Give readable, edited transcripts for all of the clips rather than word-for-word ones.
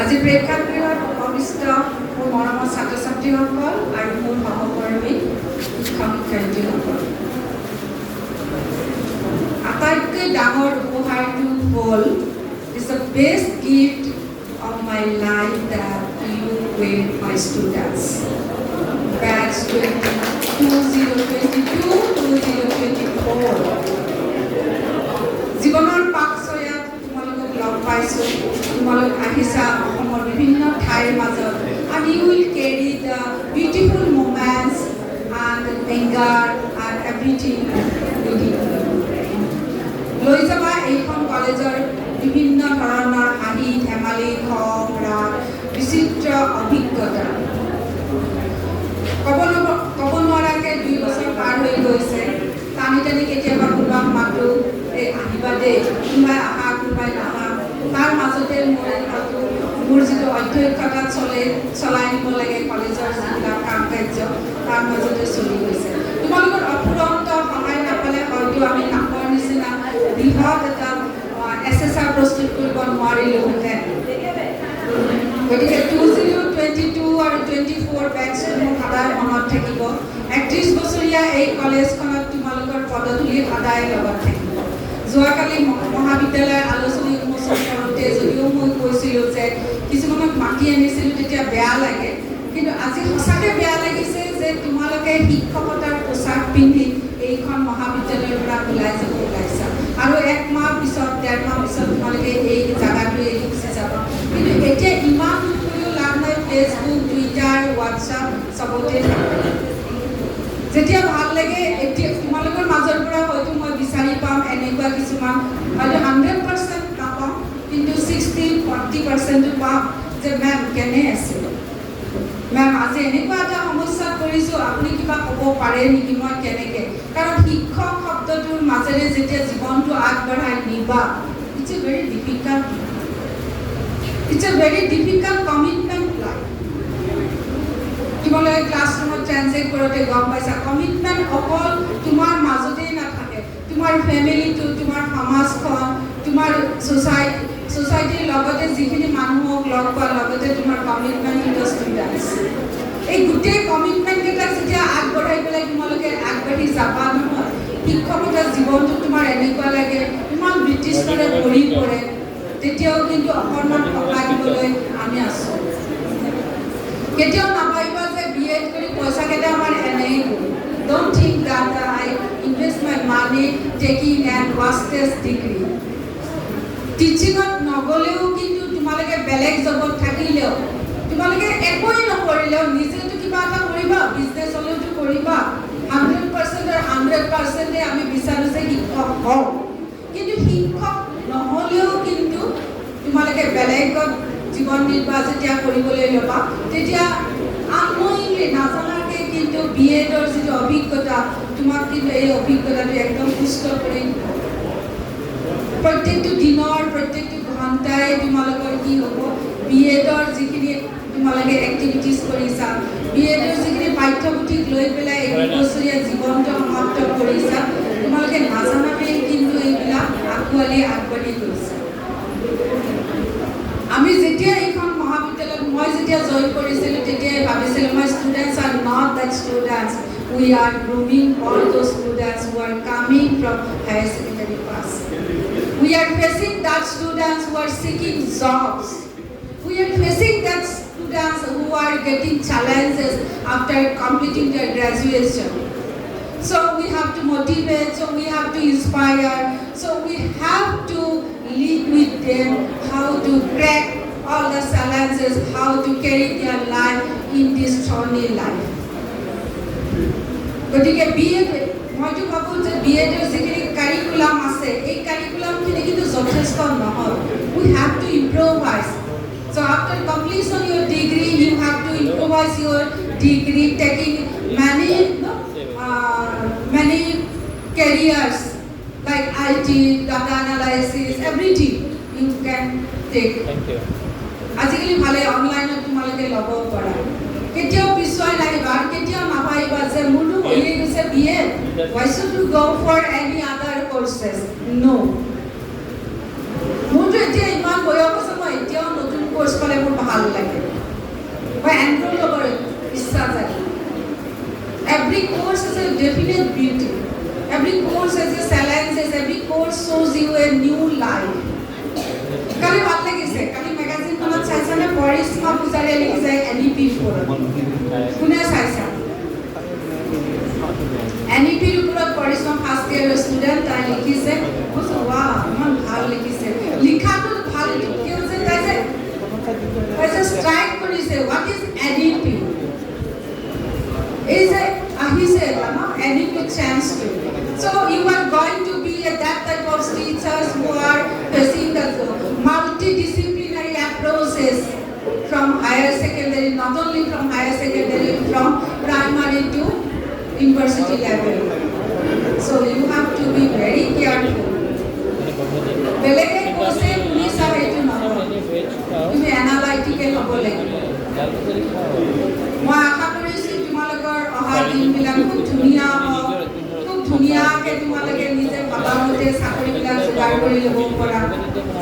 আজি প্ৰেক্ষাগৃহত উপবিষ্ট মোৰ মৰমৰ ছাত্ৰ ছাত্ৰীসকল আৰু মোৰ সহকৰ্মী শিক্ষক শিক্ষয়িত্ৰীসকল, আটাইতকৈ ডাঙৰ উপহাৰটো হ'ল is the best gift of my life that you were my students. Batch 2022-2024 জীৱনৰ পাকচয়াত তোমালোকক লগ পাইছোঁ, তোমালোক আহিছা অসমৰ বিভিন্ন ঠাইৰ মাজত, and you will carry the beautiful moments and anger and everything with you. লৈ যাবা এইখন কলেজৰ বিভিন্ন ধৰণৰ হাঁহি ধেমালি খং ৰাগ বিচিত্ৰ অভিজ্ঞতা। ক'ব নোৱাৰাকৈ 2 বছৰ পাৰ হৈ গৈছে, টানি টানি কেতিয়াবা কোনোবাক মাতোঁ, এই আহিবা দেই, কোনোবাই আহা কোনোবাই নাহা, তাৰ মাজতে মোৰ যিটো অধ্যক্ষতাত চলাই নিব লাগে কলেজৰ যিবিলাক কাম কাৰ্য, তাৰ মাজতে চলি গৈছে। তোমালোকৰ অফুৰন্ত সহায় নাপালে হয়তো আমি নামৰ নিচিনা বৃহৎ এটা SSR প্ৰস্তুত কৰিব নোৱাৰিলোহেঁতেন। গতিকে 2022 আৰু 24 বেটছটো মোৰ সদায় মনত থাকিব। 31 বছৰীয়া এই কলেজখনত তোমালোকৰ পদধূলি সদায় লগত থাকিব। যোৱাকালি মহাবিদ্যালয়ৰ আলোচনী উন্মোচন কৰোঁতে যদিও মই কৈছিলোঁ যে কিছুমানক মাতি আনিছিলোঁ তেতিয়া বেয়া লাগে, কিন্তু আজি সঁচাকৈ বেয়া লাগিছে যে তোমালোকে শিক্ষকতাৰ পোছাক পিন্ধি এইখন মহাবিদ্যালয়ৰ পৰা ওলাই যাব ওলাইছা, আৰু 1 মাহ পিছত 1.5 মাহ পিছত তোমালোকে এই জাগাটো এৰি গুচি যাব। কিন্তু এতিয়া ইমান কৰিও লাভ নাই, ফেচবুক টুইটাৰ হোৱাটছআপ চবতে থাকে। যেতিয়া ভাল লাগে এতিয়া তোমালোকৰ মাজৰ পৰা হয়তো মই বিচাৰি পাম এনেকুৱা কিছুমান, হয়তো 100% নাপাম, কিন্তু 60-40% পাম যে মেম কেনে আছিল, মেম আজি এনেকুৱা এটা সমস্যাত পৰিছোঁ, আপুনি কিবা ক'ব পাৰে নেকি মই কেনেকৈ। কাৰণ শিক্ষক শব্দটোৰ মাজেৰে যেতিয়া জীৱনটো আগবঢ়াই নিবা, it's a very difficult commitment life. তোমালোকে ক্লাছৰুমত ট্ৰেঞ্জেক্ট কৰোঁতে গম পাইছা, কমিটমেণ্ট অকল তোমাৰ মাজতেই নাথাকে, তোমাৰ ফেমিলিটো, তোমাৰ সমাজখন, তোমাৰ ছ'চাইটিৰ লগতে যিখিনি মানুহক লগ পোৱাৰ লগতে তোমাৰ কমিটমেণ্ট টু দ্য ষ্টুডেণ্টছ। এই গোটেই কমিটমেণ্টকেইটাক যেতিয়া আগবঢ়াই পেলাই তোমালোকে আগবাঢ়ি যাবা নহয়, শিক্ষকতাৰ জীৱনটো তোমাৰ এনেকুৱা লাগে ইমান ব্ৰিটিছৰে ভৰি পৰে, তেতিয়াও কিন্তু অকণমান সকাহ দিবলৈ আমি আছোঁ। কেতিয়াও নাভাবিবা যে BEd কৰি পইচা কেইটামান এনেই গ'ল। Don't think that I invest my money taking an master's degree. টিচিঙত নগ'লেও কিন্তু তোমালোকে বেলেগ জবত থাকিলেও, তোমালোকে একোৱেই নকৰিলেও নিজেতো কিবা এটা কৰিবা, বিজনেছ হ'লেওতো কৰিবা। 100% আমি বিচাৰোঁ যে শিক্ষক হওঁ, কিন্তু শিক্ষক নহ'লেও কিন্তু তোমালোকে বেলেগত জীৱন নিৰ্বাহ যেতিয়া কৰিবলৈ ল'বা, তেতিয়া আননয়িংলি নাজানাকৈ কিন্তু BEdৰ যিটো অভিজ্ঞতা, তোমাক কিন্তু এই অভিজ্ঞতাটো একদম সুস্থ কৰি প্ৰত্যেকটো দিনৰ প্ৰত্যেকটো ঘণ্টাই তোমালোকৰ কি হ'ব, BEdৰ যিখিনি তোমালোকে এক্টিভিটিজ কৰিছা, BEdৰ যিখিনি পাঠ্যপুথিক লৈ পেলাই 1 বছৰীয়া জীৱনটো সমাপ্ত কৰিছা, তোমালোকে নাজানাকৈ কিন্তু এইবিলাক আঁকোৱালি আগবাঢ়ি গৈছা। আমি যেতিয়া এইখন মহাবিদ্যালয়ত মই যেতিয়া জইন কৰিছিলোঁ তেতিয়াই ভাবিছিলোঁ my students are not that students, we are grooming all those students who are coming from higher secondary pass. We are facing that students who are seeking jobs. We are facing that students who are getting challenges after completing their graduation. So we have to motivate, so we have to inspire, so we have to lead with them how to crack all the challenges, how to carry their life in this thorny life. গতিকে BEd মইতো ভাবোঁ যে BEdৰ যিখিনি curriculum আছে, এই কাৰিকুলামখিনি কিন্তু যথেষ্ট নহয়। We have to improvise. So after completion your degree, you have to improvise your degree, taking many careers like IT, data analysis, everything you can take. Thank you. আজিকালি ভালে অনলাইনত তোমালোকে ল'ব পাৰা, কেতিয়াও পিছুৱাই নাহিবা আৰু কেতিয়াও নাভাবিবা যে মোৰতো হৈয়ে গৈছে BEd, why should you go for any other courses? No. মোৰতো এতিয়া ইমান বয়স আছে, মই এতিয়াও নতুন কোৰ্ছ পালে মোৰ life. Kali ভাল লাগিছে কালি মেগাজিনখনত চাইছানে পৰিশ্ৰম পূজাৰীয়ে লিখিছে NEP ওপৰত কোনে চাইছা NEP ওপৰত পৰিশ্ৰম ফাৰ্ষ্ট ইয়াৰ ষ্টুডেণ্ট তাই লিখিছে ৱাহ ইমান ভাল লিখিছে লিখাটো ভাল কিয় যে তাই স্ট্ৰাইক কৰিছে what is NEP এই যে আহিছে না NEP chance to so you are going to be that type of teachers who are facing the multidisciplinary approaches from higher secondary, not only from higher secondary, from primary to university level. So you have to be very careful. Belege kose police are etu naho. Tumi analytical hobo lagibo. Moi asha korisu tumalogor oha din bilak khub dhuniya ho. ধুনীয়াকে তোমালোকে নিজে ভাবামতে চাকৰিবিলাক যোগাৰ কৰি ল'ব পৰা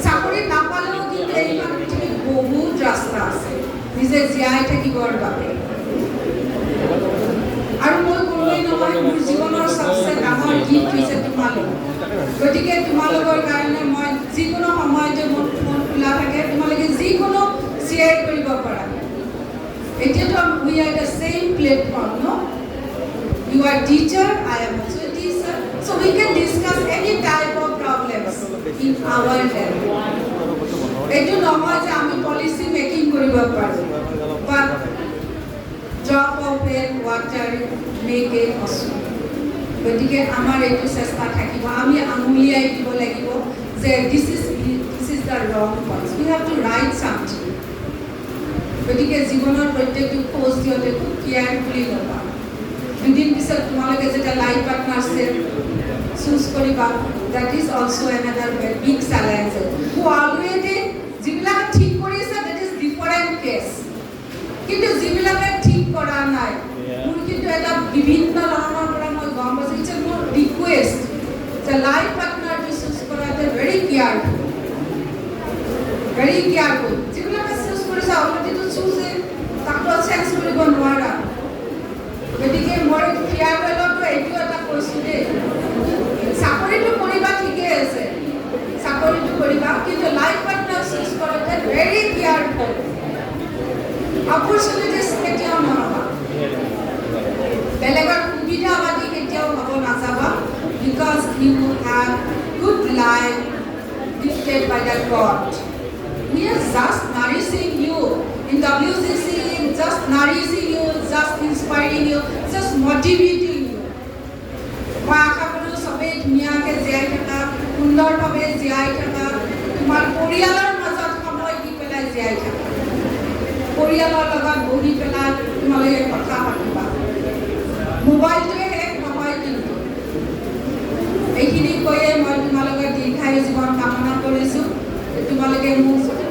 চাকৰি নাপালেও কিন্তু এইখন পৃথিৱীত বহুত ৰাস্তা আছে নিজে জীয়াই থাকিবৰ বাবে আৰু মই কোনোৱেই নহয় মোৰ জীৱনৰ চবচে ডাঙৰ গিফ্ট হৈছে তোমালোক গতিকে তোমালোকৰ কাৰণে মই যিকোনো সময়তে মোৰ ফোন খোলা থাকে তোমালোকে যিকোনো শ্বেয়াৰ কৰিব পাৰা এতিয়াতো we are the same platform no you are teacher I am also a teacher so we can discuss any type of problems in our level etu নহয় যে আমি policy making কৰিব পাৰো but drop of water make it possible গতিকে আমাৰ এইটো চেষ্টা থাকিব আমি আঙুলিয়াই দিব লাগিব যে this is the wrong point we have to write something গতিকে জীৱনৰ প্ৰত্যেকটো খোজ দিওঁতে খুব কেয়াৰফুলি ল'বা দুদিন পিছত তোমালোকে যেটা লাইফ পাৰ্টনাৰশ্বিপ চুজ কৰিবা that is also another big challenge who already যিবিলাক ঠিক কৰিছে that is different case কিন্তু যিবিলাকে ঠিক কৰা নাই মোৰ কিন্তু এটা বিভিন্ন ধৰণৰ পৰা মই গম পাইছো it's a more request the life partner to choose কৰাতে very careful যিবিলাকে চুজ কৰিছে already to choose তাকো চেঞ্জ কৰিব নোৱাৰা গতিকে মই ফিয়াৰৱেলতো এইটো এটা কৈছোঁ দেই চাকৰিটো কৰিবা ঠিকে আছে চাকৰিটো কৰিবা কিন্তু লাইফ পাৰ্টনাৰ চুজ কৰোঁতে ভেৰি কেয়াৰফুল অপৰচুনিটিজ কেতিয়াও নহ'বা বেলেগৰ সুবিধাবাদী কেতিয়াও হ'ব নাযাবা because you have good life gifted by the God we are just nourishing you in WCC just nourishing you just inspiring you just motivating you মই আশা কৰোঁ সবেই ধুনীয়াকৈ জীয়াই থকা সুন্দৰভাৱে জীয়াই থকা তোমাৰ পৰিয়ালৰ মাজত সময় দি পেলাই জীয়াই থকা পৰিয়ালৰ লগত বহি পেলাই তোমালোকে কথা পাতিবা মোবাইলটোৱে শেষ নহয় কিন্তু এইখিনি কৈয়ে মই তোমালোকৰ দীৰ্ঘায়ু জীৱন কামনা কৰিছোঁ তোমালোকে মোক